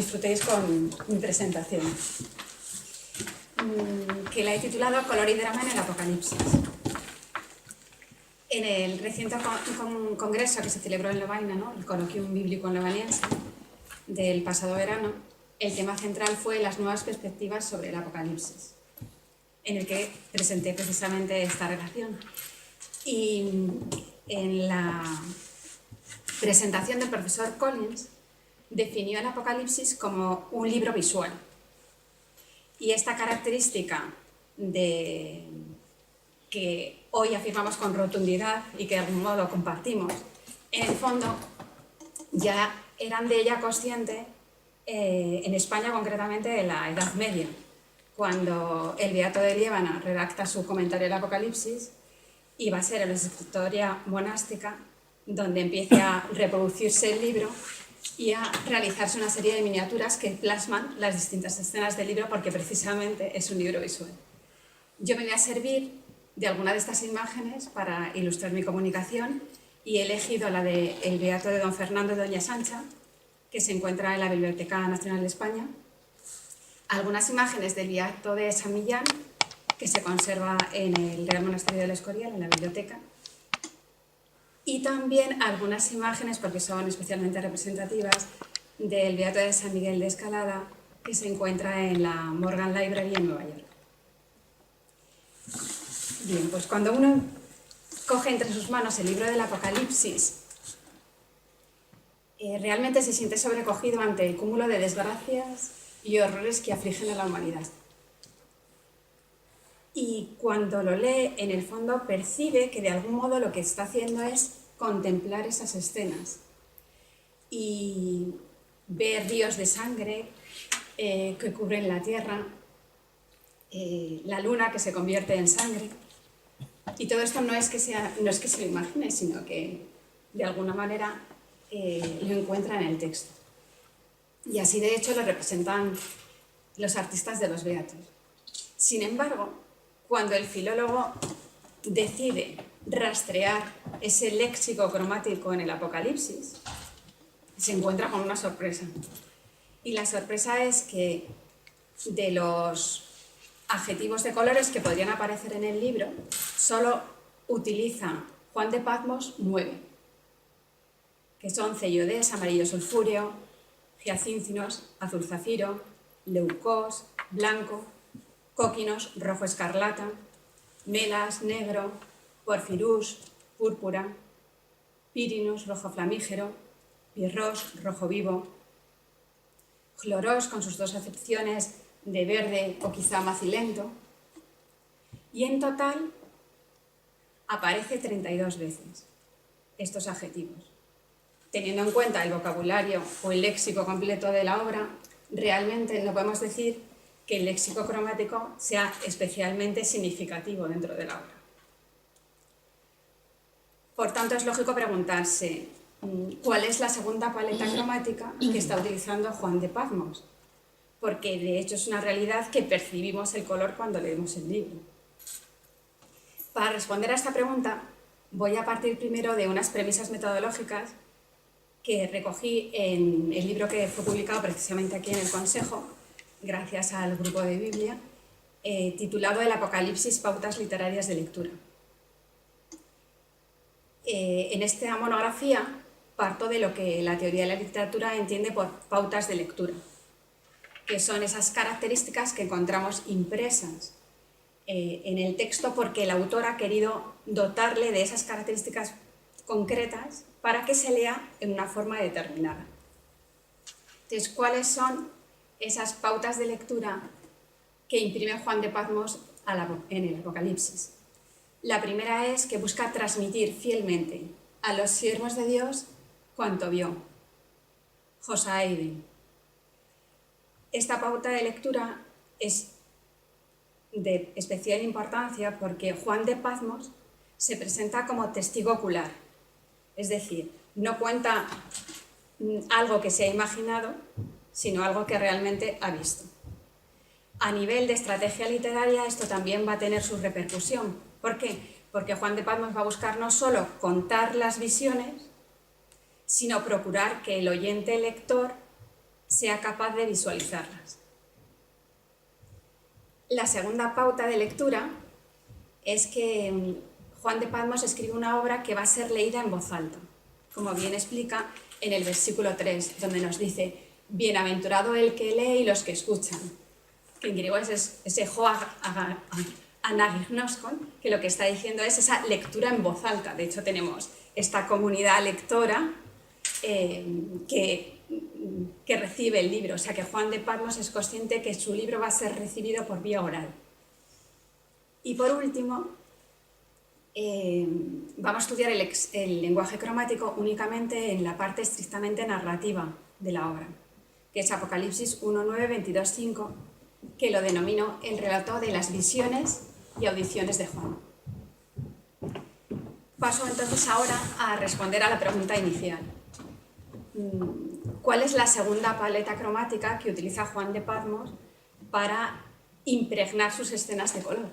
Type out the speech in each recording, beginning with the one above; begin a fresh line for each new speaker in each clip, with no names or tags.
disfrutéis con mi presentación, que la he titulado Color y drama en el Apocalipsis. En el reciente congreso que se celebró en Lovaina, ¿no?, el Coloquium Bíblico Lovaniense del pasado verano, el tema central fue las nuevas perspectivas sobre el Apocalipsis, en el que presenté precisamente esta relación. Y en la presentación del profesor Collins definió el Apocalipsis como un libro visual. Y esta característica de que hoy afirmamos con rotundidad y que de algún modo compartimos, en el fondo ya eran de ella conscientes en España, concretamente de la Edad Media, cuando el Beato de Liébana redacta su comentario del Apocalipsis y va a ser en la escritoria monástica donde empieza a reproducirse el libro y a realizarse una serie de miniaturas que plasman las distintas escenas del libro, porque precisamente es un libro visual. Yo me voy a servir de alguna de estas imágenes para ilustrar mi comunicación y he elegido la de El Beato de Don Fernando de Doña Sancha, que se encuentra en la Biblioteca Nacional de España, algunas imágenes del Beato de San Millán, que se conserva en el Real Monasterio del Escorial, en la biblioteca, y también algunas imágenes, porque son especialmente representativas, del Beato de San Miguel de Escalada, que se encuentra en la Morgan Library en Nueva York. Bien, pues cuando uno coge entre sus manos el libro del Apocalipsis, realmente se siente sobrecogido ante el cúmulo de desgracias y horrores que afligen a la humanidad. Y cuando lo lee, en el fondo percibe que de algún modo lo que está haciendo es contemplar esas escenas y ver ríos de sangre que cubren la tierra, la luna que se convierte en sangre. Y todo esto no es que se lo imagine, sino que de alguna manera lo encuentra en el texto. Y así de hecho lo representan los artistas de los beatos. Sin embargo, cuando el filólogo decide rastrear ese léxico cromático en el Apocalipsis, se encuentra con una sorpresa. Y la sorpresa es que de los adjetivos de colores que podrían aparecer en el libro, solo utiliza Juan de Patmos 9, que son ceyodés, amarillo sulfúreo, giacincinos, azul zafiro, leucós, blanco, cóquinos, rojo escarlata, melas, negro, porfirús, púrpura, pírinos, rojo flamígero, pirrós, rojo vivo, chlorós con sus dos acepciones de verde o quizá macilento, y en total aparece 32 veces estos adjetivos. Teniendo en cuenta el vocabulario o el léxico completo de la obra, realmente no podemos decir que el léxico cromático sea especialmente significativo dentro de la obra. Por tanto, es lógico preguntarse cuál es la segunda paleta cromática que está utilizando Juan de Patmos, porque de hecho es una realidad que percibimos el color cuando leemos el libro. Para responder a esta pregunta, voy a partir primero de unas premisas metodológicas que recogí en el libro que fue publicado precisamente aquí en el Consejo, gracias al grupo de Biblia, titulado El Apocalipsis, pautas literarias de lectura. En esta monografía parto de lo que la teoría de la literatura entiende por pautas de lectura, que son esas características que encontramos impresas en el texto porque el autor ha querido dotarle de esas características concretas para que se lea en una forma determinada. Entonces, ¿cuáles son esas pautas de lectura que imprime Juan de Patmos en el Apocalipsis? La primera es que busca transmitir fielmente a los siervos de Dios cuanto vio. Josaide. Esta pauta de lectura es de especial importancia porque Juan de Patmos se presenta como testigo ocular, es decir, no cuenta algo que se ha imaginado, sino algo que realmente ha visto. A nivel de estrategia literaria esto también va a tener su repercusión. ¿Por qué? Porque Juan de Patmos va a buscar no solo contar las visiones, sino procurar que el oyente lector sea capaz de visualizarlas. La segunda pauta de lectura es que Juan de Patmos escribe una obra que va a ser leída en voz alta, como bien explica en el versículo 3, donde nos dice: bienaventurado el que lee y los que escuchan, que en griego es ese anagignoskon, que lo que está diciendo es esa lectura en voz alta. De hecho, tenemos esta comunidad lectora que recibe el libro, o sea que Juan de Patmos es consciente que su libro va a ser recibido por vía oral. Y por último, vamos a estudiar el lenguaje cromático únicamente en la parte estrictamente narrativa de la obra, que es Apocalipsis 1, 9, 22, 5, que lo denomino el relato de las visiones y audiciones de Juan. Paso entonces ahora a responder a la pregunta inicial. ¿Cuál es la segunda paleta cromática que utiliza Juan de Patmos para impregnar sus escenas de color?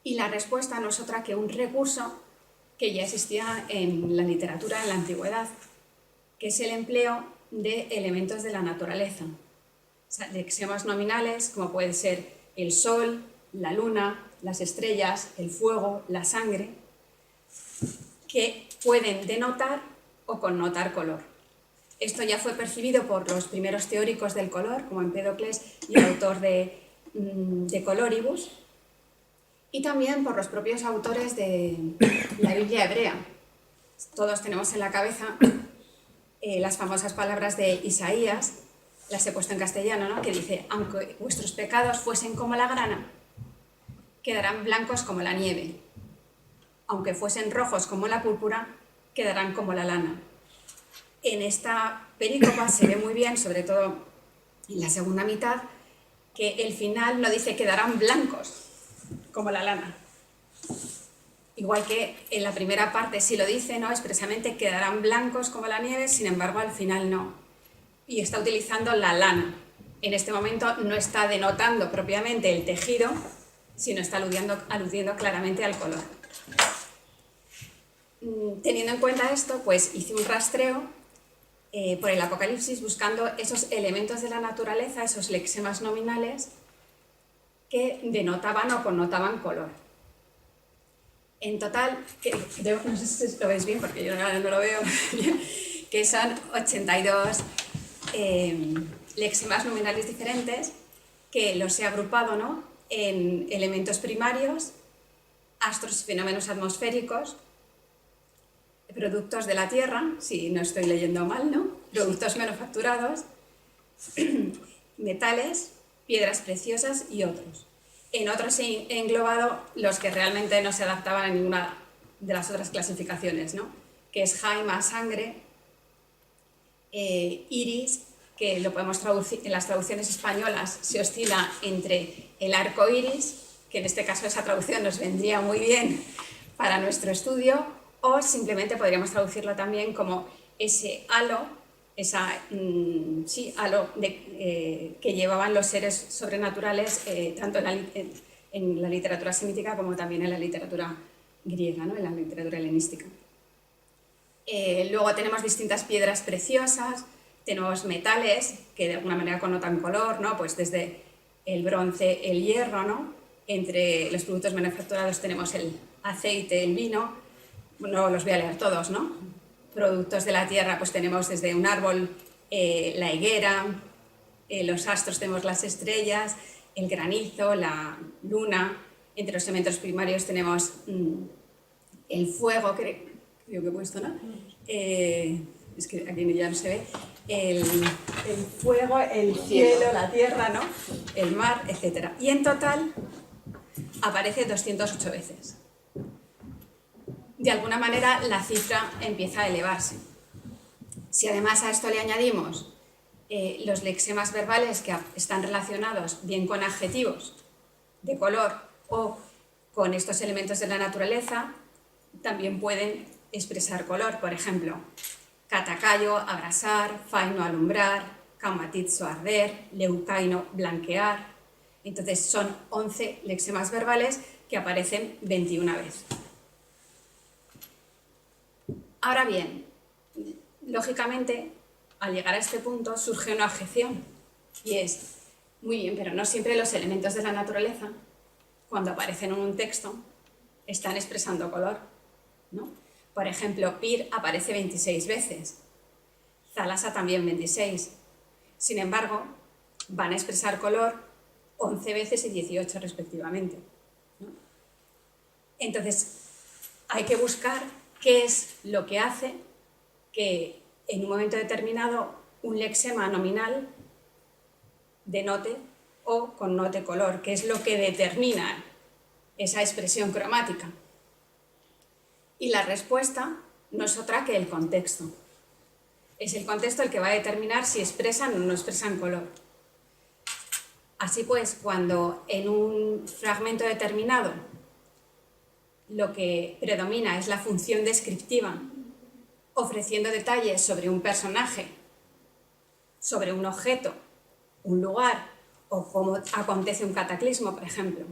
Y la respuesta no es otra que un recurso que ya existía en la literatura en la antigüedad, que es el empleo de elementos de la naturaleza, o sea, lexemas nominales como puede ser el sol, la luna, las estrellas, el fuego, la sangre, que pueden denotar o connotar color. Esto ya fue percibido por los primeros teóricos del color, como Empédocles y el autor de Coloribus, y también por los propios autores de la Biblia hebrea. Todos tenemos en la cabeza las famosas palabras de Isaías, las he puesto en castellano, ¿no?, que dice: aunque vuestros pecados fuesen como la grana, quedarán blancos como la nieve. Aunque fuesen rojos como la púrpura, quedarán como la lana. En esta perícopa se ve muy bien, sobre todo en la segunda mitad, que el final no dice quedarán blancos como la lana. Igual que en la primera parte sí lo dice, ¿no?, expresamente quedarán blancos como la nieve, sin embargo al final no. Y está utilizando la lana. En este momento no está denotando propiamente el tejido, sino está aludiendo claramente al color. Teniendo en cuenta esto, pues hice un rastreo por el Apocalipsis buscando esos elementos de la naturaleza, esos lexemas nominales que denotaban o connotaban color. En total, no sé si lo veis bien porque yo no lo veo bien, que son 82 lexemas nominales diferentes que los he agrupado, ¿no?, en elementos primarios, astros y fenómenos atmosféricos, productos de la Tierra, si no estoy leyendo mal, ¿no?, productos manufacturados, metales, piedras preciosas y otros. En otros he englobado los que realmente no se adaptaban a ninguna de las otras clasificaciones, ¿no?, que es jaima, sangre, iris, que lo podemos traducir, en las traducciones españolas se oscila entre el arco iris, que en este caso esa traducción nos vendría muy bien para nuestro estudio, o simplemente podríamos traducirlo también como ese halo, halo que llevaban los seres sobrenaturales tanto en la literatura semítica como también en la literatura griega, ¿no?, en la literatura helenística. Luego tenemos distintas piedras preciosas, tenemos metales que de alguna manera connotan color, ¿no?, pues desde el bronce, el hierro, ¿no?, entre los productos manufacturados tenemos el aceite, el vino, no los voy a leer todos, ¿no? Productos de la tierra, pues tenemos desde un árbol la higuera, los astros tenemos las estrellas, el granizo, la luna. Entre los elementos primarios tenemos el fuego, creo que he puesto, ¿no? Es que aquí ya no se ve. El fuego, el cielo, la tierra, ¿no?, el mar, etc. Y en total aparece 208 veces. De alguna manera la cifra empieza a elevarse. Si además a esto le añadimos los lexemas verbales que están relacionados bien con adjetivos de color o con estos elementos de la naturaleza, también pueden expresar color. Por ejemplo, catacayo, abrasar, faino, alumbrar, camatitzo, arder, leucaino, blanquear. Entonces son 11 lexemas verbales que aparecen 21 veces. Ahora bien, lógicamente, al llegar a este punto surge una objeción y es, muy bien, pero no siempre los elementos de la naturaleza, cuando aparecen en un texto, están expresando color, ¿no? Por ejemplo, Pir aparece 26 veces, Thalassa también 26. Sin embargo, van a expresar color 11 veces y 18 respectivamente, ¿no? Entonces, hay que buscar qué es lo que hace que en un momento determinado un lexema nominal denote o connote color, qué es lo que determina esa expresión cromática. Y la respuesta no es otra que el contexto. Es el contexto el que va a determinar si expresan o no expresan color. Así pues, cuando en un fragmento determinado lo que predomina es la función descriptiva, ofreciendo detalles sobre un personaje, sobre un objeto, un lugar o cómo acontece un cataclismo, por ejemplo,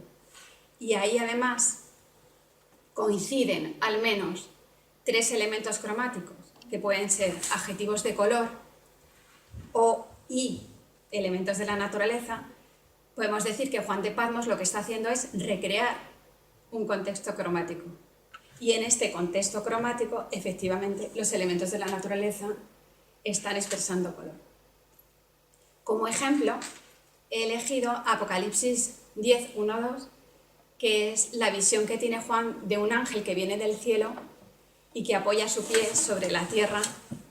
y ahí además coinciden al menos 3 elementos cromáticos, que pueden ser adjetivos de color y elementos de la naturaleza, podemos decir que Juan de Patmos lo que está haciendo es recrear un contexto cromático. Y en este contexto cromático, efectivamente, los elementos de la naturaleza están expresando color. Como ejemplo, he elegido Apocalipsis 10, 1, 2, que es la visión que tiene Juan de un ángel que viene del cielo y que apoya su pie sobre la tierra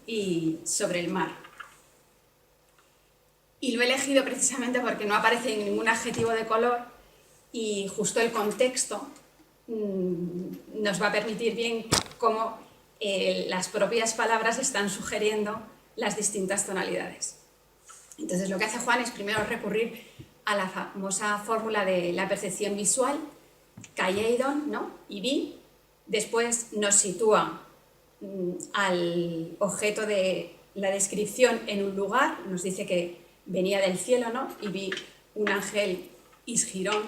y sobre el mar. Y lo he elegido precisamente porque no aparece ningún adjetivo de color y justo el contexto nos va a permitir bien cómo las propias palabras están sugiriendo las distintas tonalidades. Entonces lo que hace Juan es primero recurrir a la famosa fórmula de la percepción visual, Kaieiron, ¿no? Y vi. Después nos sitúa al objeto de la descripción en un lugar, nos dice que venía del cielo, ¿no? Y vi un ángel isgirón,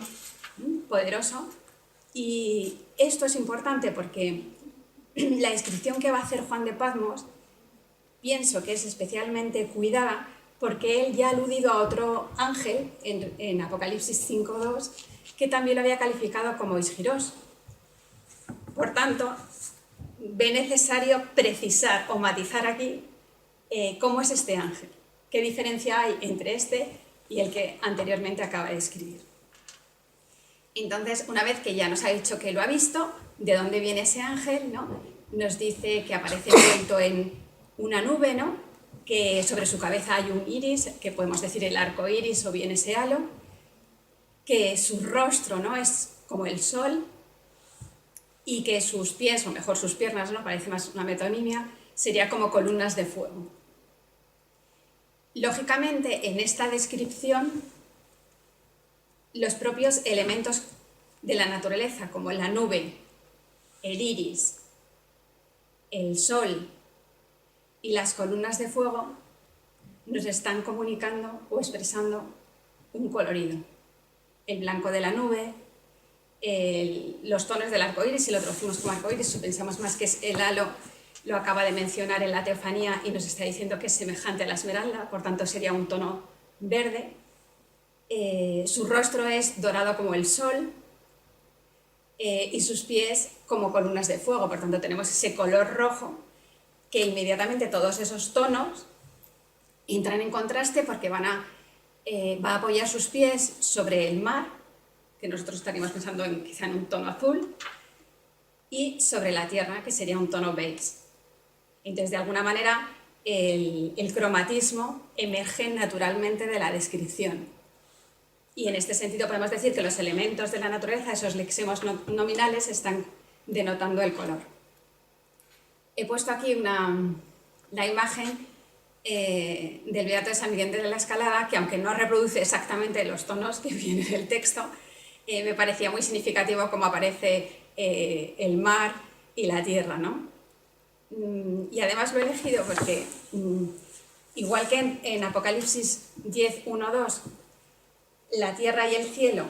poderoso. Y esto es importante porque la descripción que va a hacer Juan de Patmos pienso que es especialmente cuidada porque él ya ha aludido a otro ángel en Apocalipsis 5.2 que también lo había calificado como isgirós. Por tanto, ve necesario precisar o matizar aquí cómo es este ángel, qué diferencia hay entre este y el que anteriormente acaba de escribir. Entonces, una vez que ya nos ha dicho que lo ha visto, de dónde viene ese ángel, ¿no? Nos dice que aparece envuelto en una nube, ¿no? Que sobre su cabeza hay un iris, que podemos decir el arco iris o bien ese halo, que su rostro, ¿no? Es como el sol y que sus pies, o mejor sus piernas, ¿no? Parece más una metonimia, sería como columnas de fuego. Lógicamente, en esta descripción, los propios elementos de la naturaleza, como la nube, el iris, el sol y las columnas de fuego, nos están comunicando o expresando un colorido. El blanco de la nube, los tonos del arco iris, si lo traducimos como arco iris, pensamos más que es el halo, lo acaba de mencionar en la teofanía y nos está diciendo que es semejante a la esmeralda, por tanto sería un tono verde. Su rostro es dorado como el sol y sus pies como columnas de fuego, por tanto tenemos ese color rojo que inmediatamente todos esos tonos entran en contraste porque va a apoyar sus pies sobre el mar, que nosotros estaríamos pensando quizá en un tono azul, y sobre la tierra, que sería un tono beige. Entonces, de alguna manera, el cromatismo emerge naturalmente de la descripción. Y en este sentido podemos decir que los elementos de la naturaleza, esos lexemos nominales, están denotando el color. He puesto aquí la imagen del Beato de San Miguel de la Escalada, que aunque no reproduce exactamente los tonos que vienen en el texto, me parecía muy significativo cómo aparece el mar y la tierra, ¿no? Y además lo he elegido porque, igual que en Apocalipsis 10, 1, 2, la tierra y el cielo,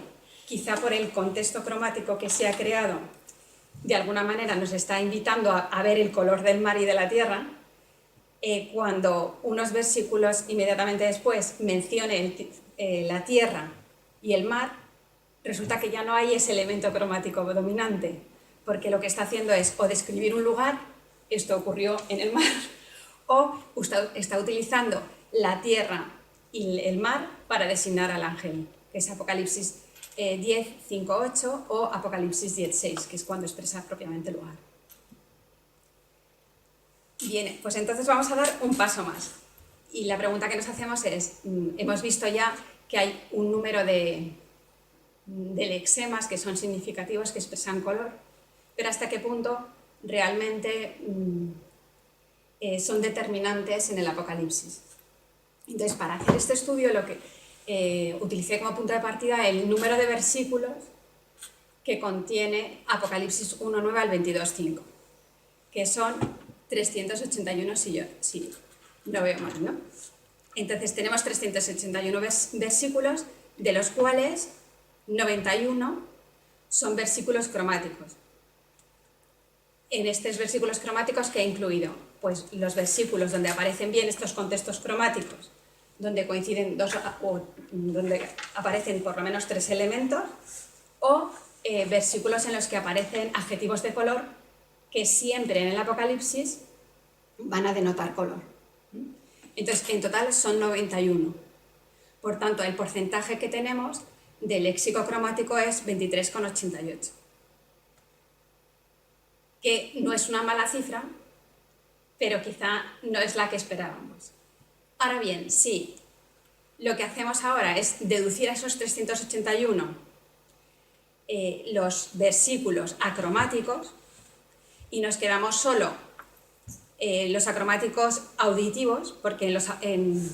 quizá por el contexto cromático que se ha creado, de alguna manera nos está invitando a ver el color del mar y de la tierra, cuando unos versículos inmediatamente después mencione la tierra y el mar, resulta que ya no hay ese elemento cromático dominante, porque lo que está haciendo es o describir un lugar, esto ocurrió en el mar, o está utilizando la tierra y el mar para designar al ángel, que es Apocalipsis 10, 5, 8 o Apocalipsis 10, 6, que es cuando expresa propiamente el lugar. Bien, pues entonces vamos a dar un paso más. Y la pregunta que nos hacemos es, hemos visto ya que hay un número de lexemas que son significativos, que expresan color, pero hasta qué punto realmente son determinantes en el Apocalipsis. Entonces, para hacer este estudio, lo que utilicé como punto de partida el número de versículos que contiene Apocalipsis 1.9 al 22.5, que son 381 si no veo mal, ¿no? Entonces tenemos 381 versículos, de los cuales 91 son versículos cromáticos. En estos versículos cromáticos, ¿qué he incluido? Pues los versículos donde aparecen bien estos contextos cromáticos, donde coinciden dos o donde aparecen por lo menos 3 elementos, o versículos en los que aparecen adjetivos de color que siempre en el Apocalipsis van a denotar color. Entonces, en total son 91. Por tanto, el porcentaje que tenemos del léxico cromático es 23,88. Que no es una mala cifra, pero quizá no es la que esperábamos. Ahora bien, si lo que hacemos ahora es deducir a esos 381 los versículos acromáticos y nos quedamos solo los acromáticos auditivos, porque en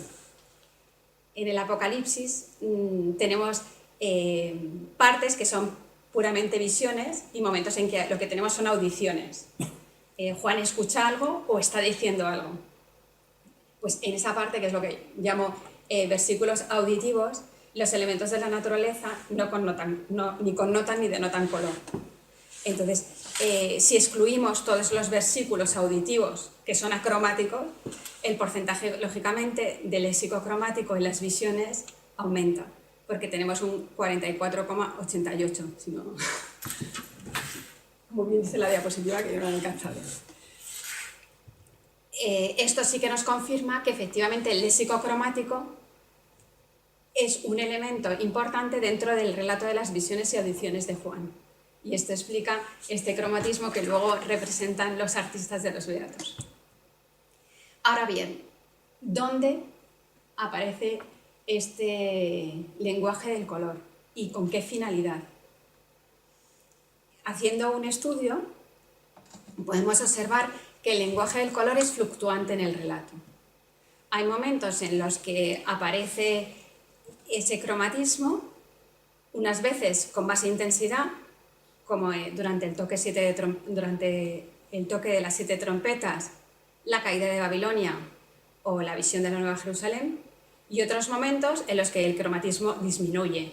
el Apocalipsis tenemos partes que son puramente visiones y momentos en que lo que tenemos son audiciones. Juan escucha algo o está diciendo algo. Pues en esa parte, que es lo que llamo versículos auditivos, los elementos de la naturaleza ni connotan ni denotan color. Entonces, si excluimos todos los versículos auditivos que son acromáticos, el porcentaje, lógicamente, del léxico cromático en las visiones aumenta, porque tenemos un 44,88, si no... Como bien dice la diapositiva, que yo no he alcanzado. Esto sí que nos confirma que efectivamente el léxico cromático es un elemento importante dentro del relato de las visiones y audiciones de Juan. Y esto explica este cromatismo que luego representan los artistas de los beatos. Ahora bien, ¿dónde aparece este lenguaje del color y con qué finalidad? Haciendo un estudio, podemos observar que el lenguaje del color es fluctuante en el relato. Hay momentos en los que aparece ese cromatismo, unas veces con más intensidad, como durante el toque de las 7 trompetas, la caída de Babilonia o la visión de la Nueva Jerusalén, y otros momentos en los que el cromatismo disminuye.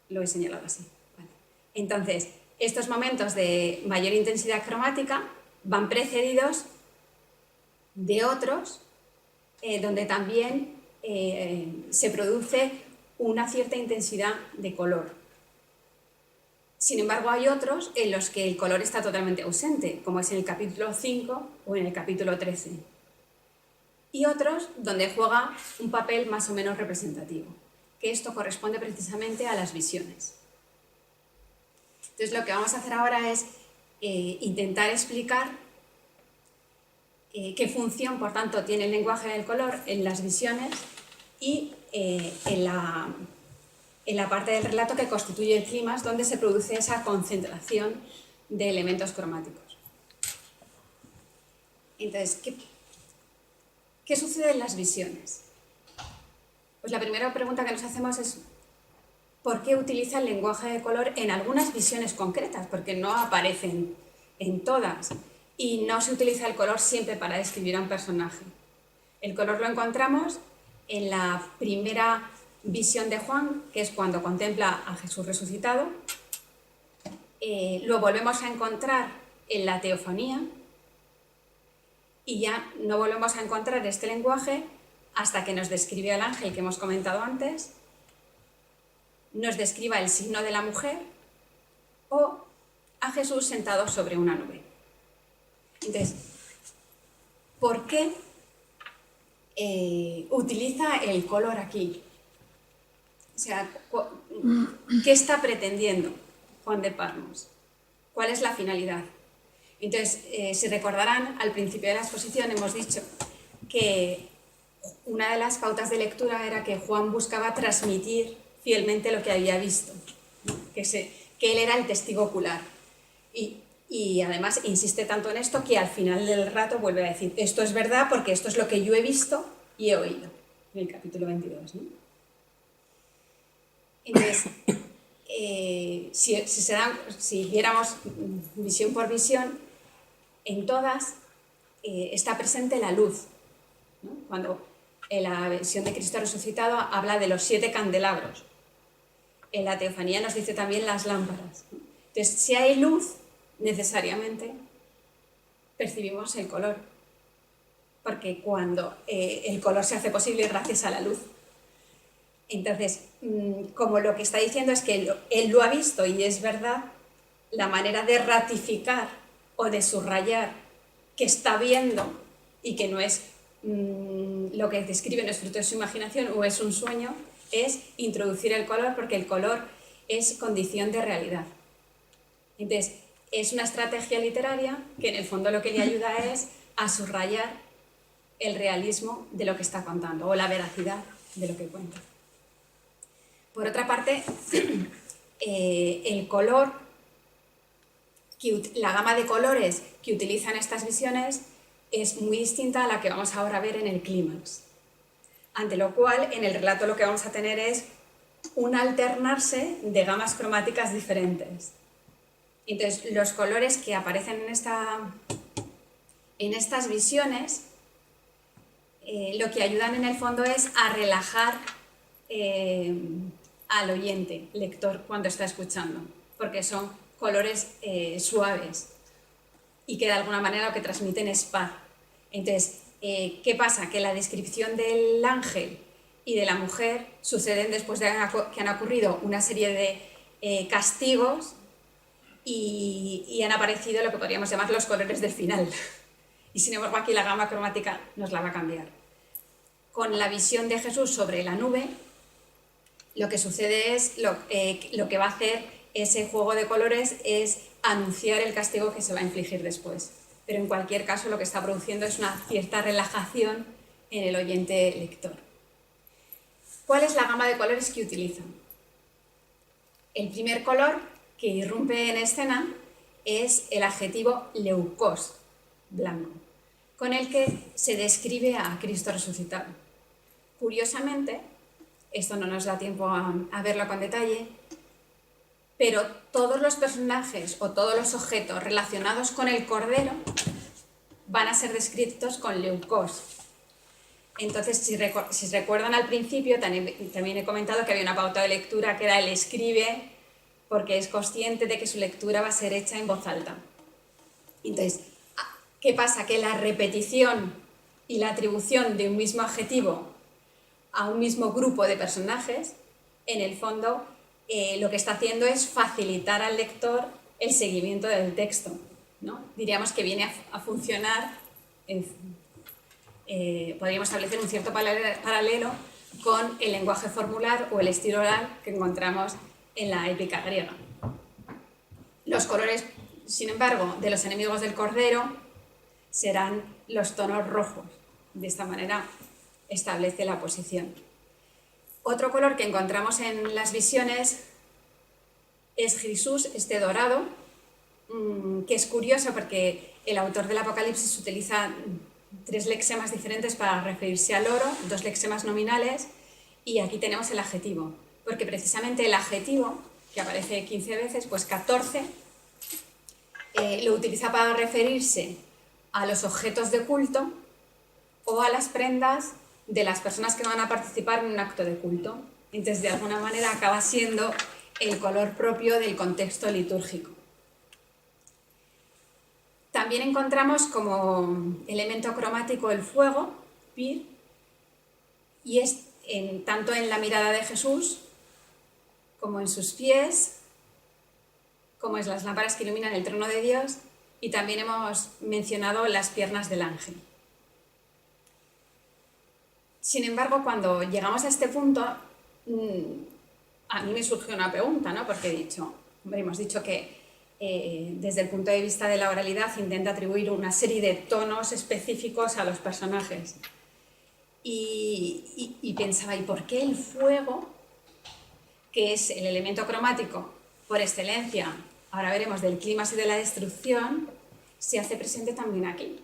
Lo he señalado así. Vale. Entonces, estos momentos de mayor intensidad cromática van precedidos de otros donde también se produce una cierta intensidad de color. Sin embargo, hay otros en los que el color está totalmente ausente, como es en el capítulo 5 o en el capítulo 13. Y otros donde juega un papel más o menos representativo, que esto corresponde precisamente a las visiones. Entonces, lo que vamos a hacer ahora es intentar explicar qué función, por tanto, tiene el lenguaje del color en las visiones y en la parte del relato que constituye el clímax, donde se produce esa concentración de elementos cromáticos. Entonces, ¿qué sucede en las visiones? Pues la primera pregunta que nos hacemos es ¿por qué utiliza el lenguaje de color en algunas visiones concretas? Porque no aparecen en todas y no se utiliza el color siempre para describir a un personaje. El color lo encontramos en la primera visión de Juan, que es cuando contempla a Jesús resucitado. Lo volvemos a encontrar en la teofanía y ya no volvemos a encontrar este lenguaje hasta que nos describe al ángel que hemos comentado antes, nos describa el signo de la mujer o a Jesús sentado sobre una nube. Entonces, ¿por qué utiliza el color aquí? O sea, ¿qué está pretendiendo Juan de Patmos? ¿Cuál es la finalidad? Entonces, si recordarán, al principio de la exposición hemos dicho que una de las pautas de lectura era que Juan buscaba transmitir fielmente lo que había visto, ¿no? que él era el testigo ocular. Y además insiste tanto en esto que al final del rato vuelve a decir, esto es verdad porque esto es lo que yo he visto y he oído, en el capítulo 22, ¿no? Entonces, si viéramos visión por visión, en todas está presente la luz, ¿no? Cuando en la visión de Cristo resucitado habla de los 7 candelabros, en la teofanía nos dice también las lámparas, ¿no? Entonces, si hay luz, necesariamente percibimos el color, porque cuando el color se hace posible gracias a la luz. Entonces, como lo que está diciendo es que él lo ha visto y es verdad, la manera de ratificar o de subrayar que está viendo y que no es lo que describe, no es fruto de su imaginación o es un sueño, es introducir el color, porque el color es condición de realidad. Entonces, es una estrategia literaria que en el fondo lo que le ayuda es a subrayar el realismo de lo que está contando o la veracidad de lo que cuenta. Por otra parte, el color, la gama de colores que utilizan estas visiones es muy distinta a la que vamos ahora a ver en el clímax. Ante lo cual, en el relato lo que vamos a tener es un alternarse de gamas cromáticas diferentes. Entonces, los colores que aparecen en estas visiones, lo que ayudan en el fondo es a relajar al oyente, lector, cuando está escuchando, porque son colores suaves y que de alguna manera lo que transmiten es paz. Entonces, ¿qué pasa? Que la descripción del ángel y de la mujer suceden después de que han ocurrido una serie de castigos y han aparecido lo que podríamos llamar los colores del final. Y sin embargo aquí la gama cromática nos la va a cambiar. Con la visión de Jesús sobre la nube, lo que sucede es, lo que va a hacer ese juego de colores es anunciar el castigo que se va a infligir después. Pero en cualquier caso lo que está produciendo es una cierta relajación en el oyente lector. ¿Cuál es la gama de colores que utilizan? El primer color que irrumpe en escena es el adjetivo leukos, blanco, con el que se describe a Cristo resucitado. Curiosamente, esto no nos da tiempo a verlo con detalle, pero todos los personajes o todos los objetos relacionados con el Cordero van a ser descritos con leukos. Entonces, si recuerdan al principio, también he comentado que había una pauta de lectura que era el escribe porque es consciente de que su lectura va a ser hecha en voz alta. Entonces, ¿qué pasa? Que la repetición y la atribución de un mismo adjetivo a un mismo grupo de personajes, en el fondo, lo que está haciendo es facilitar al lector el seguimiento del texto, ¿no? Diríamos que viene a funcionar, podríamos establecer un cierto paralelo con el lenguaje formular o el estilo oral que encontramos en la épica griega. Los colores, sin embargo, de los enemigos del Cordero serán los tonos rojos. De esta manera establece la posición. Otro color que encontramos en las visiones es Jesús, este dorado, que es curioso porque el autor del Apocalipsis utiliza 3 lexemas diferentes para referirse al oro, 2 lexemas nominales, y aquí tenemos el adjetivo, porque precisamente el adjetivo, que aparece 15 veces, pues 14 lo utiliza para referirse a los objetos de culto o a las prendas de las personas que van a participar en un acto de culto. Entonces, de alguna manera, acaba siendo el color propio del contexto litúrgico. También encontramos como elemento cromático el fuego, pir, y es tanto en la mirada de Jesús, como en sus pies, como en las lámparas que iluminan el trono de Dios, y también hemos mencionado las piernas del ángel. Sin embargo, cuando llegamos a este punto, a mí me surgió una pregunta, ¿no? Porque hemos dicho que desde el punto de vista de la oralidad intenta atribuir una serie de tonos específicos a los personajes. Y pensaba, ¿y por qué el fuego, que es el elemento cromático por excelencia, ahora veremos, del clímax y de la destrucción, se hace presente también aquí?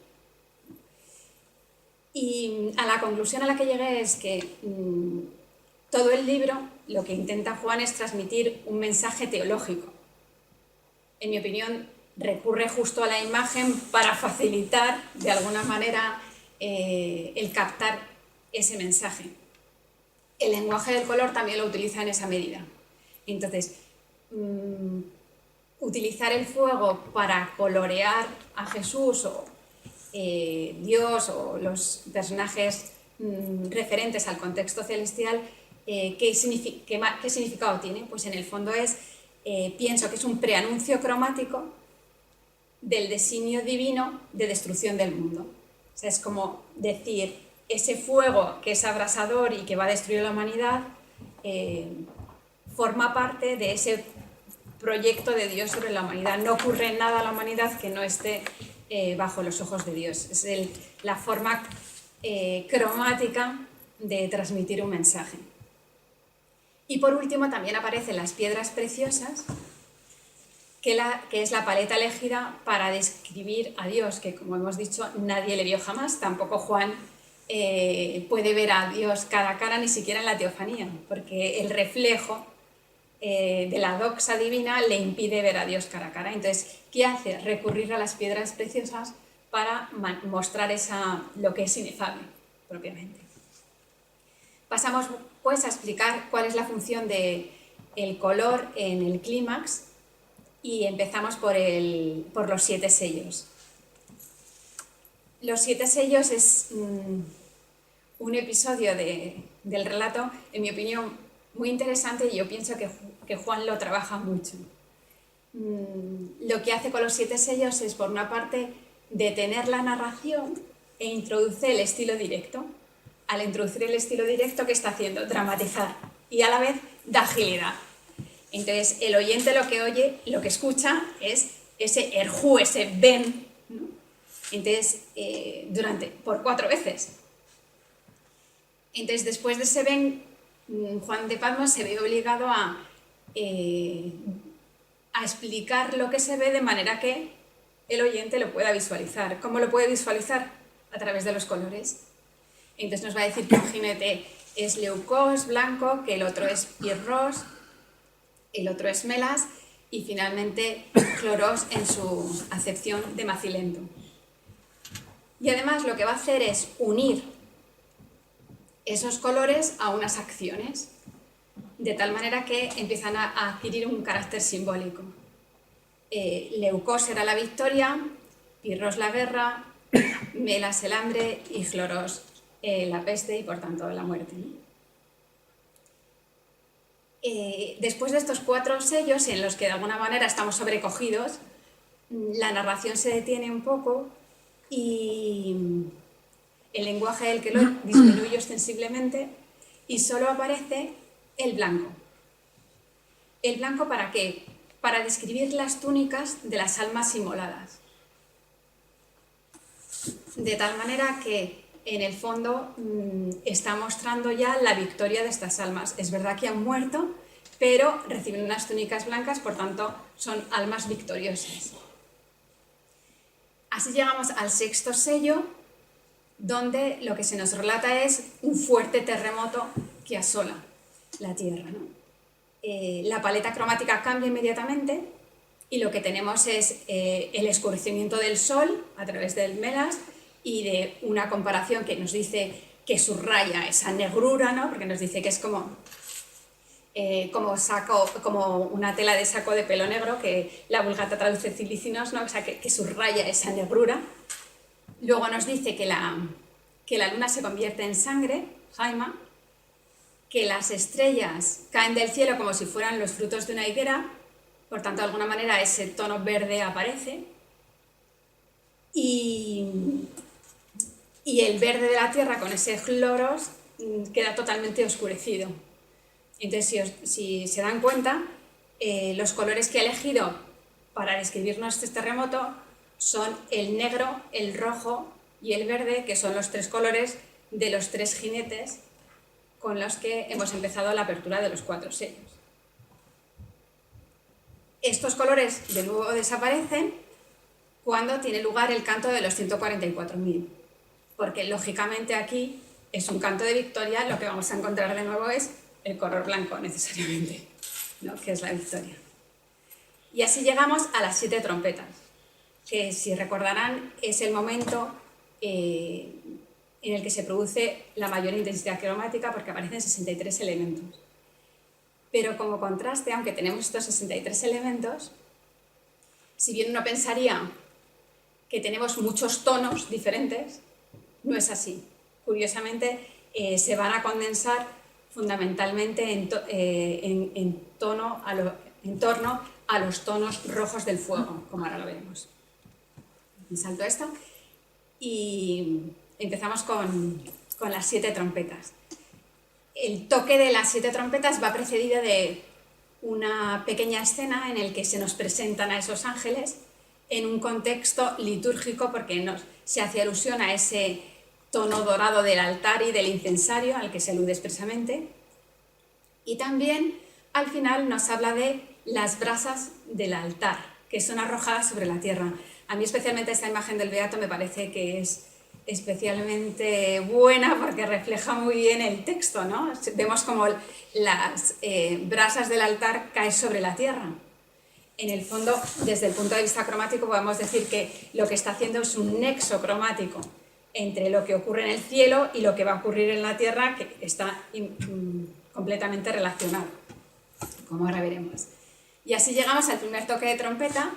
Y a la conclusión a la que llegué es que todo el libro lo que intenta Juan es transmitir un mensaje teológico. En mi opinión, recurre justo a la imagen para facilitar, de alguna manera, el captar ese mensaje. El lenguaje del color también lo utiliza en esa medida. Entonces, utilizar el fuego para colorear a Jesús o Dios o los personajes referentes al contexto celestial, ¿qué significado tiene? Pues en el fondo pienso que es un preanuncio cromático del designio divino de destrucción del mundo. O sea, es como decir, ese fuego que es abrasador y que va a destruir la humanidad forma parte de ese proyecto de Dios sobre la humanidad. No ocurre nada a la humanidad que no esté bajo los ojos de Dios. Es la forma cromática de transmitir un mensaje. Y por último también aparecen las piedras preciosas, que es la paleta elegida para describir a Dios, que como hemos dicho nadie le vio jamás, tampoco Juan puede ver a Dios cara a cara, ni siquiera en la teofanía, porque el reflejo de la doxa divina le impide ver a Dios cara a cara. Entonces, ¿qué hace? Recurrir a las piedras preciosas para mostrar lo que es inefable, propiamente. Pasamos pues a explicar cuál es la función del color en el clímax y empezamos por los 7 sellos. Los 7 sellos es un episodio del relato, en mi opinión, muy interesante, y yo pienso que Juan lo trabaja mucho. Lo que hace con los 7 sellos es, por una parte, detener la narración e introduce el estilo directo. Al introducir el estilo directo, ¿qué está haciendo? Dramatizar, y a la vez da agilidad. Entonces, el oyente lo que oye, lo que escucha es ese erjú, ese ven, ¿no? Entonces, por 4 veces. Entonces, después de ese ven, Juan de Patmos se ve obligado a explicar lo que se ve de manera que el oyente lo pueda visualizar. ¿Cómo lo puede visualizar? A través de los colores. Entonces nos va a decir que un jinete es leucós, blanco, que el otro es pirros, el otro es melas y finalmente clorós en su acepción de macilento. Y además lo que va a hacer es unir esos colores a unas acciones, de tal manera que empiezan a adquirir un carácter simbólico. Leucós será la victoria, pirros la guerra, melas el hambre y clorós la peste y por tanto la muerte, ¿no? Después de estos 4 sellos en los que de alguna manera estamos sobrecogidos, la narración se detiene un poco y el lenguaje del color disminuye ostensiblemente y solo aparece el blanco. ¿El blanco para qué? Para describir las túnicas de las almas inmoladas. De tal manera que en el fondo está mostrando ya la victoria de estas almas. Es verdad que han muerto, pero reciben unas túnicas blancas, por tanto son almas victoriosas. Así llegamos al 6º sello, donde lo que se nos relata es un fuerte terremoto que asola la Tierra, ¿no? La paleta cromática cambia inmediatamente y lo que tenemos es el escurecimiento del Sol a través del melas y de una comparación que nos dice que subraya esa negrura, ¿no? Porque nos dice que es como como una tela de saco de pelo negro, que la Vulgata traduce cilicinos, ¿no? O sea, que subraya esa negrura. Luego nos dice que la luna se convierte en sangre, Jaima, que las estrellas caen del cielo como si fueran los frutos de una higuera, por tanto, de alguna manera ese tono verde aparece, y el verde de la Tierra con ese chloros queda totalmente oscurecido. Entonces, si se dan cuenta, los colores que he elegido para describirnos este terremoto son el negro, el rojo y el verde, que son los tres colores de los tres jinetes con los que hemos empezado la apertura de los 4 sellos. Estos colores de nuevo desaparecen cuando tiene lugar el canto de los 144.000, porque lógicamente aquí es un canto de victoria, lo que vamos a encontrar de nuevo es el color blanco necesariamente, ¿no? Que es la victoria. Y así llegamos a las 7 trompetas, que si recordarán es el momento en el que se produce la mayor intensidad cromática, porque aparecen 63 elementos. Pero como contraste, aunque tenemos estos 63 elementos, si bien uno pensaría que tenemos muchos tonos diferentes, no es así. Curiosamente, se van a condensar fundamentalmente en torno a los tonos rojos del fuego, como ahora lo veremos. Me salto esto y empezamos con las 7 trompetas. El toque de las 7 trompetas va precedido de una pequeña escena en la que se nos presentan a esos ángeles en un contexto litúrgico, porque se hace alusión a ese tono dorado del altar y del incensario al que se alude expresamente. Y también al final nos habla de las brasas del altar, que son arrojadas sobre la tierra. A mí especialmente esta imagen del Beato me parece que es especialmente buena porque refleja muy bien el texto, ¿no? Vemos como las brasas del altar caen sobre la tierra. En el fondo, desde el punto de vista cromático, podemos decir que lo que está haciendo es un nexo cromático entre lo que ocurre en el cielo y lo que va a ocurrir en la tierra, que está completamente relacionado, como ahora veremos. Y así llegamos al primer toque de trompeta,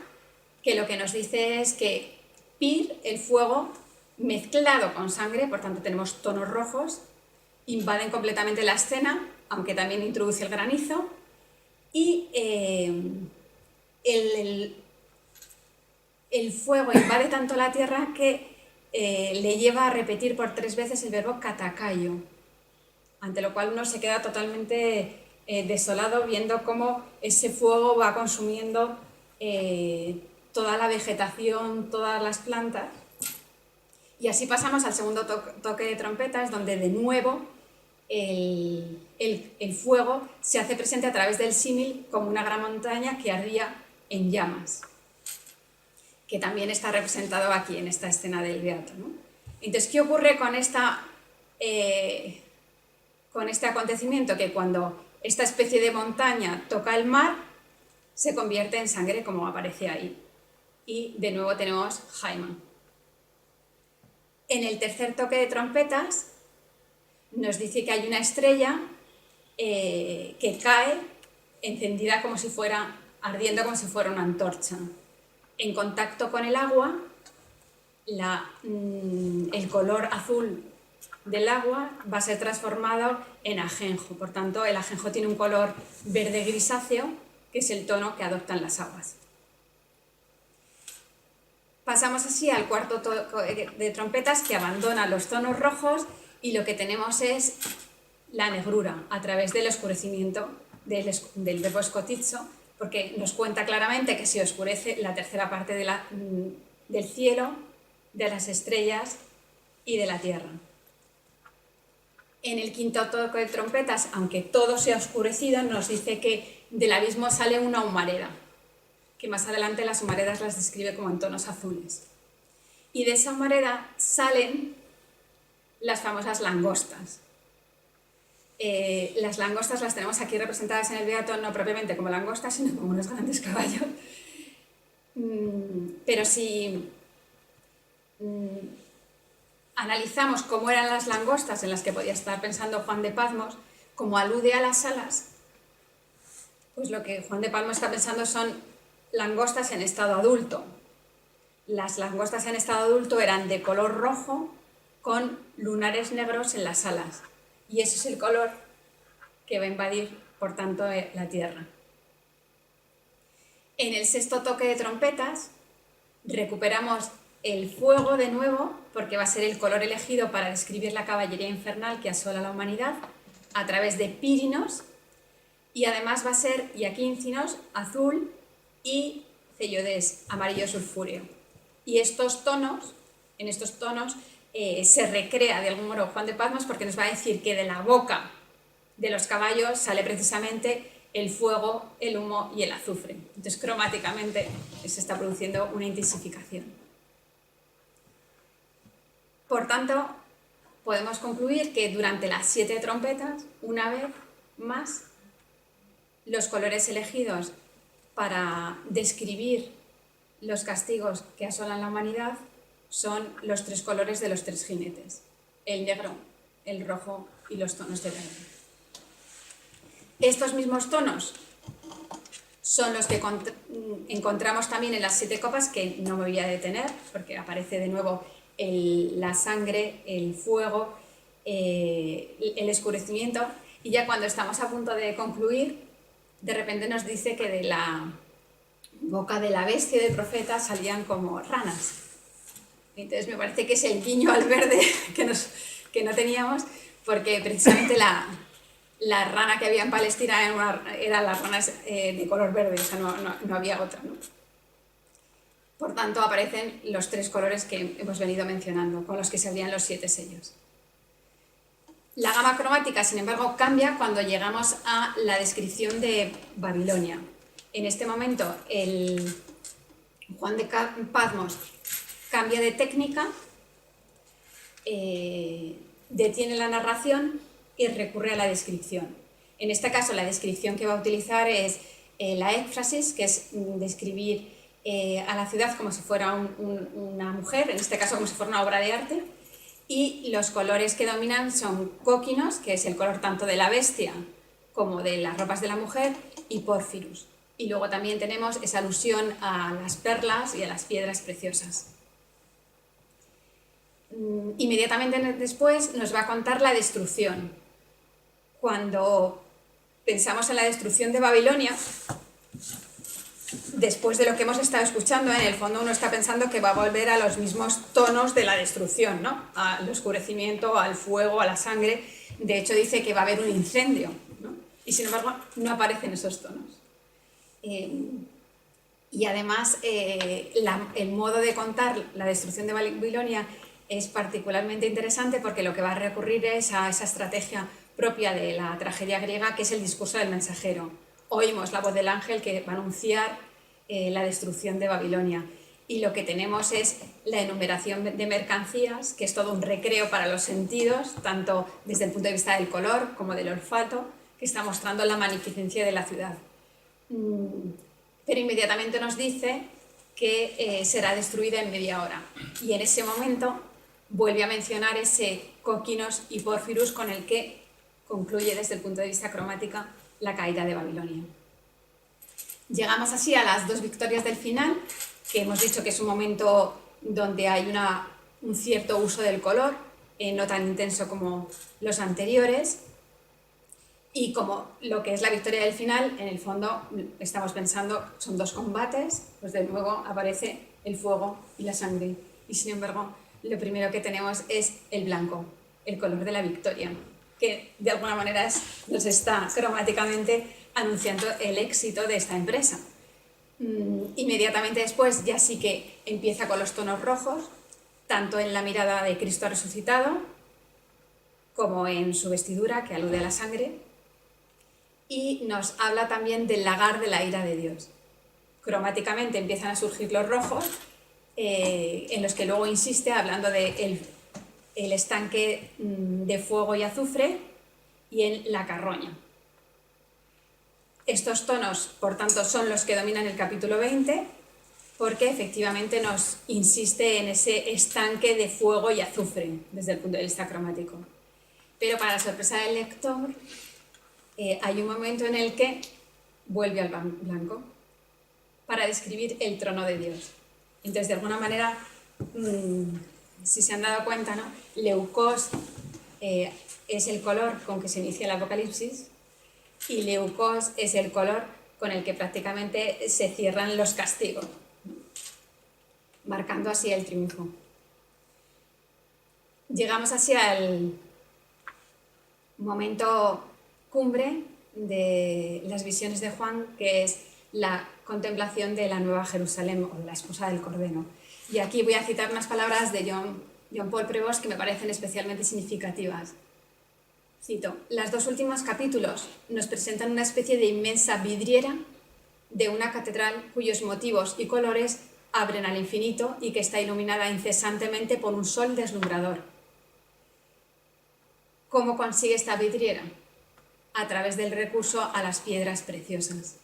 que lo que nos dice es que Pir, el fuego, mezclado con sangre, por tanto tenemos tonos rojos, invaden completamente la escena, aunque también introduce el granizo, y el fuego invade tanto la tierra que le lleva a repetir por 3 veces el verbo catakayo, ante lo cual uno se queda totalmente desolado viendo cómo ese fuego va consumiendo toda la vegetación, todas las plantas. Y así pasamos al segundo toque de trompetas, donde de nuevo el fuego se hace presente a través del símil como una gran montaña que ardía en llamas, que también está representado aquí en esta escena del Beato, ¿no? Entonces, ¿qué ocurre con este acontecimiento? Que cuando esta especie de montaña toca el mar, se convierte en sangre, como aparece ahí. Y de nuevo tenemos Jaima. En el tercer toque de trompetas nos dice que hay una estrella que cae encendida como si fuera, ardiendo como si fuera una antorcha. En contacto con el agua, el color azul del agua va a ser transformado en ajenjo. Por tanto, el ajenjo tiene un color verde grisáceo, que es el tono que adoptan las aguas. Pasamos así al cuarto toque de trompetas, que abandona los tonos rojos y lo que tenemos es la negrura a través del oscurecimiento del verbo escotizo, porque nos cuenta claramente que se oscurece la tercera parte del cielo, de las estrellas y de la tierra. En el quinto toque de trompetas, aunque todo se ha oscurecido, nos dice que del abismo sale una humareda, que más adelante las humaredas las describe como en tonos azules. Y de esa humareda salen las famosas langostas. Las langostas las tenemos aquí representadas en el Beato, no propiamente como langostas, sino como unos grandes caballos. Pero si analizamos cómo eran las langostas en las que podía estar pensando Juan de Patmos, como alude a las alas, Pues lo que Juan de Palma está pensando son langostas en estado adulto. Las langostas en estado adulto eran de color rojo con lunares negros en las alas. Y ese es el color que va a invadir, por tanto, la Tierra. En el sexto toque de trompetas recuperamos el fuego de nuevo, porque va a ser el color elegido para describir la caballería infernal que asola a la humanidad, a través de pírinos, y además va a ser hiaquíncinos, azul, y ceyodés, amarillo sulfúreo. Y en estos tonos se recrea de algún modo Juan de Patmos, porque nos va a decir que de la boca de los caballos sale precisamente el fuego, el humo y el azufre. Entonces, cromáticamente se está produciendo una intensificación. Por tanto, podemos concluir que durante las 7 trompetas, una vez más, los colores elegidos para describir los castigos que asolan la humanidad son los 3 colores de los 3 jinetes: el negro, el rojo y los tonos de verde. Estos mismos tonos son los que encontramos también en las 7 copas, que no me voy a detener porque aparece de nuevo la sangre, el fuego, el escurecimiento, y ya cuando estamos a punto de concluir, de repente nos dice que de la boca de la bestia del profeta salían como ranas. Entonces me parece que es el guiño al verde que no teníamos, porque precisamente la rana que había en Palestina eran las ranas de color verde, o sea, no había otra, ¿no? Por tanto, aparecen los 3 colores que hemos venido mencionando, con los que se abrían los 7 sellos. La gama cromática, sin embargo, cambia cuando llegamos a la descripción de Babilonia. En este momento, Juan de Patmos cambia de técnica, detiene la narración y recurre a la descripción. En este caso, la descripción que va a utilizar es la éfrasis, que es describir a la ciudad como si fuera una mujer, en este caso como si fuera una obra de arte, y los colores que dominan son cóquinos, que es el color tanto de la bestia como de las ropas de la mujer, y pórfiros. Y luego también tenemos esa alusión a las perlas y a las piedras preciosas. Inmediatamente después nos va a contar la destrucción. Cuando pensamos en la destrucción de Babilonia, después de lo que hemos estado escuchando, en el fondo uno está pensando que va a volver a los mismos tonos de la destrucción, ¿no? Al oscurecimiento, al fuego, a la sangre. De hecho, dice que va a haber un incendio, ¿no? Y sin embargo, no aparecen esos tonos. Y además, el modo de contar la destrucción de Babilonia es particularmente interesante, porque lo que va a recurrir es a esa estrategia propia de la tragedia griega, que es el discurso del mensajero. Oímos la voz del ángel que va a anunciar la destrucción de Babilonia, y lo que tenemos es la enumeración de mercancías, que es todo un recreo para los sentidos, tanto desde el punto de vista del color como del olfato, que está mostrando la magnificencia de la ciudad. Pero inmediatamente nos dice que será destruida en media hora, y en ese momento vuelve a mencionar ese cóquinos y pórfiros con el que concluye desde el punto de vista cromática la caída de Babilonia. Llegamos así a las 2 victorias del final, que hemos dicho que es un momento donde hay un cierto uso del color, no tan intenso como los anteriores, y como lo que es la victoria del final, en el fondo estamos pensando, son 2 combates, pues de nuevo aparece el fuego y la sangre, y sin embargo lo primero que tenemos es el blanco, el color de la victoria, que de alguna manera nos está cromáticamente anunciando el éxito de esta empresa. Inmediatamente después ya sí que empieza con los tonos rojos, tanto en la mirada de Cristo resucitado como en su vestidura, que alude a la sangre, y nos habla también del lagar de la ira de Dios. Cromáticamente empiezan a surgir los rojos, en los que luego insiste hablando de el estanque de fuego y azufre, y en la carroña. Estos tonos, por tanto, son los que dominan el capítulo 20, porque efectivamente nos insiste en ese estanque de fuego y azufre desde el punto de vista cromático. Pero para la sorpresa del lector, hay un momento en el que vuelve al blanco para describir el trono de Dios. Entonces, de alguna manera, si se han dado cuenta, ¿no? Leucos es el color con que se inicia el Apocalipsis y Leucos es el color con el que prácticamente se cierran los castigos, marcando así el triunfo. Llegamos así al momento cumbre de las visiones de Juan, que es la contemplación de la Nueva Jerusalén o de la esposa del Cordero. Y aquí voy a citar unas palabras de John Paul Prevost que me parecen especialmente significativas. Cito: "Los dos últimos capítulos nos presentan una especie de inmensa vidriera de una catedral cuyos motivos y colores abren al infinito y que está iluminada incesantemente por un sol deslumbrador. ¿Cómo consigue esta vidriera? A través del recurso a las piedras preciosas".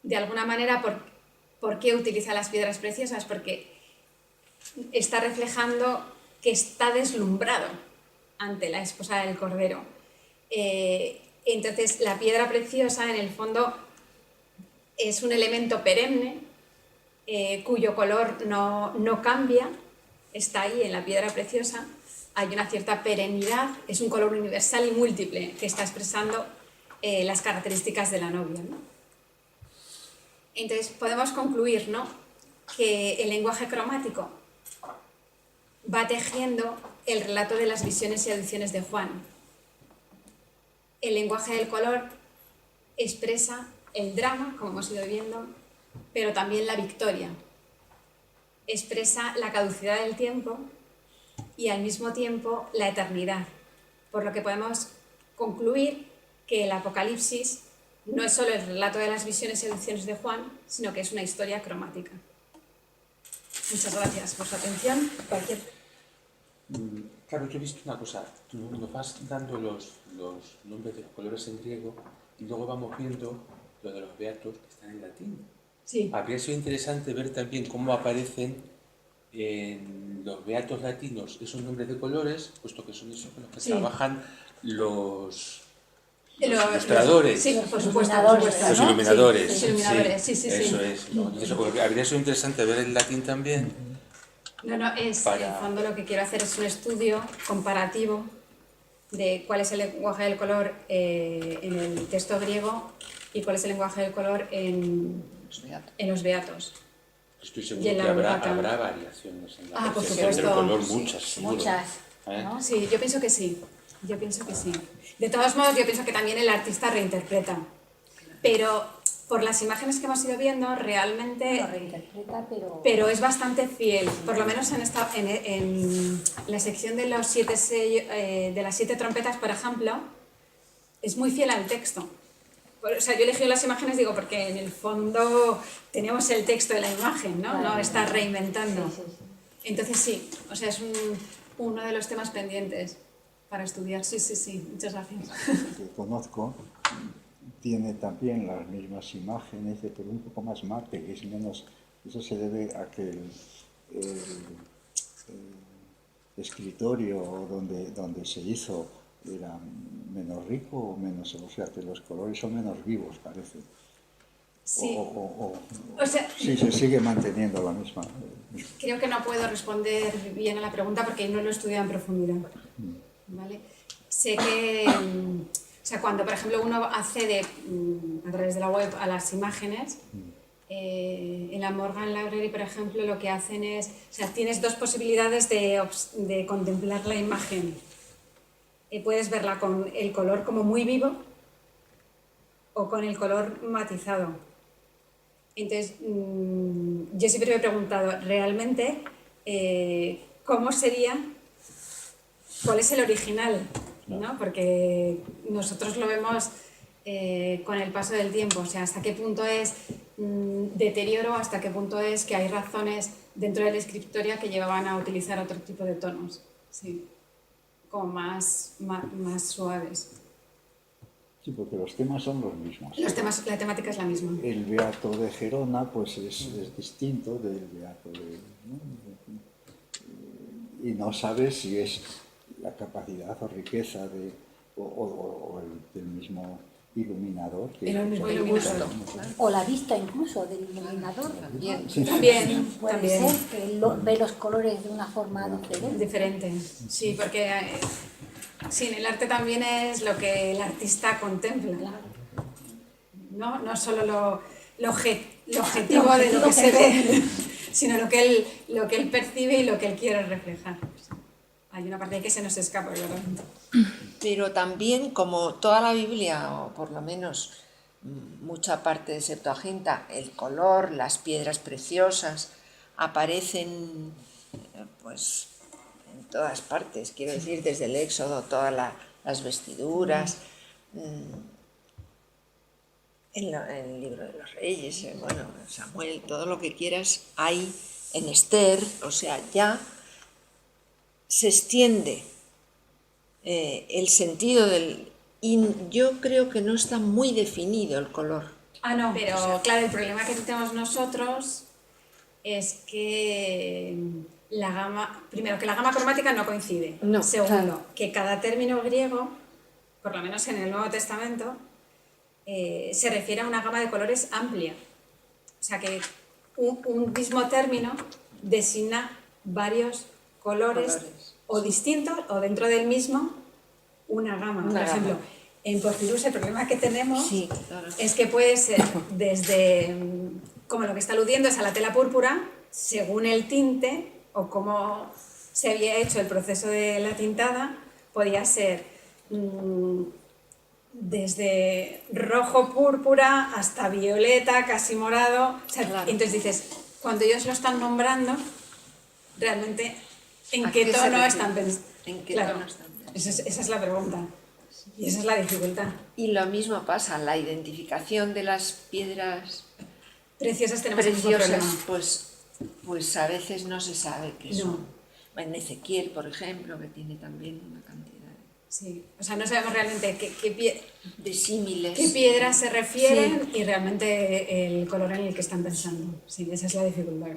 De alguna manera, ¿por qué utiliza las piedras preciosas? Porque está reflejando que está deslumbrado ante la esposa del Cordero. Entonces, la piedra preciosa, en el fondo, es un elemento perenne, cuyo color no cambia, está ahí en la piedra preciosa. Hay una cierta perennidad, es un color universal y múltiple que está expresando las características de la novia, ¿no? Entonces podemos concluir, ¿no?, que el lenguaje cromático va tejiendo el relato de las visiones y audiciones de Juan. El lenguaje del color expresa el drama, como hemos ido viendo, pero también la victoria. Expresa la caducidad del tiempo y al mismo tiempo la eternidad, por lo que podemos concluir que el Apocalipsis no es solo el relato de las visiones y audiciones de Juan, sino que es una historia cromática. Muchas gracias por su atención.
Claro, yo he visto una cosa, tú nos vas dando los nombres de los colores en griego y luego vamos viendo lo de los beatos que están en latín.
Sí.
Habría sido interesante ver también cómo aparecen en los beatos latinos esos nombres de colores, puesto que son esos con los que trabajan los ilustradores.
Sí, por supuesto.
Los iluminadores.
Sí, iluminadores, sí.
Eso es. ¿No? Entonces, habría sido interesante ver el latín también.
No, en el fondo lo que quiero hacer es un estudio comparativo de cuál es el lenguaje del color en el texto griego y cuál es el lenguaje del color en los beatos.
Estoy seguro que habrá variaciones en la percepción del color, muchas, seguro.
Muchas,
¿no? Sí, yo pienso que sí. De todos modos, yo pienso que también el artista reinterpreta. Pero por las imágenes que hemos ido viendo, realmente... Pero es bastante fiel. Por lo menos en la sección de los de las 7 trompetas, por ejemplo, es muy fiel al texto. O sea, yo he elegido las imágenes, digo, porque en el fondo tenemos el texto de la imagen, ¿no? No está reinventando. Entonces sí, o sea, es uno de los temas pendientes para estudiar. Sí, muchas gracias.
Que conozco tiene también las mismas imágenes, pero un poco más mate, que es menos... Eso se debe a que el escritorio donde se hizo era menos rico o menos... O sea, que los colores son menos vivos, parece.
Sí.
O
sea,
sí, se sigue manteniendo la misma...
Creo que no puedo responder bien a la pregunta porque no lo he estudiado en profundidad. ¿Vale? Sé que... O sea, cuando, por ejemplo, uno accede a través de la web a las imágenes, en la Morgan Library, por ejemplo, lo que hacen es... O sea, tienes dos posibilidades de contemplar la imagen. Puedes verla con el color como muy vivo o con el color matizado. Entonces, yo siempre me he preguntado, realmente, ¿cómo sería? ¿Cuál es el original? ¿No? Porque nosotros lo vemos con el paso del tiempo, o sea, hasta qué punto es deterioro, hasta qué punto es que hay razones dentro de la escritoria que llevaban a utilizar otro tipo de tonos, sí, como más suaves.
Sí, porque los temas son los mismos.
La temática es la misma.
El beato de Gerona pues es distinto del beato de... ¿no? Y no sabes si es la capacidad o riqueza del mismo iluminador.
Y lo mismo
que-
iluminador.
O la vista incluso del iluminador.
También.
También,
Puede
también.
ser que él ve los colores de una forma diferente.
Diferente, sí, porque sí, en el arte también es lo que el artista contempla, ¿no? No solo lo objetivo de lo que se ve, sino lo que él percibe y lo que él quiere reflejar. Hay una parte ahí que se nos escapa, ¿verdad?
Pero también, como toda la Biblia, o por lo menos mucha parte de Septuaginta, el color, las piedras preciosas, aparecen pues en todas partes, quiero decir, desde el Éxodo, todas las vestiduras, en el libro de los Reyes, bueno, Samuel, todo lo que quieras, hay en Esther, o sea, ya se extiende el sentido del... Y yo creo que no está muy definido el color.
Ah, no, pero claro, el problema que tenemos nosotros es que la gama, primero, que la gama cromática no coincide.
No,
Segundo, que cada término griego, por lo menos en el Nuevo Testamento, se refiere a una gama de colores amplia. O sea que un mismo término designa varios colores o distintos o dentro del mismo una gama. Por ejemplo, en Porphyros el problema que tenemos
Sí, claro.
es que puede ser desde, como lo que está aludiendo es a la tela púrpura, según el tinte o cómo se había hecho el proceso de la tintada, podía ser desde rojo púrpura hasta violeta, casi morado. O sea,
Claro.
entonces dices, cuando ellos lo están nombrando, realmente, ¿en
¿A
qué
qué se
tono
refiere?
están pensando?
¿En qué
Claro,
tono están pensando?
esa es la pregunta. Y esa es la dificultad.
Y lo mismo pasa, la identificación de las piedras
Preciosas tenemos el mismo
preciosas,
problema.
pues a veces no se sabe qué
No.
son. En Ezequiel, por ejemplo, que tiene también una cantidad
Sí, o sea, no sabemos realmente
de símiles.
qué piedras se refieren y realmente el color en el que están pensando. Sí, esa es la dificultad.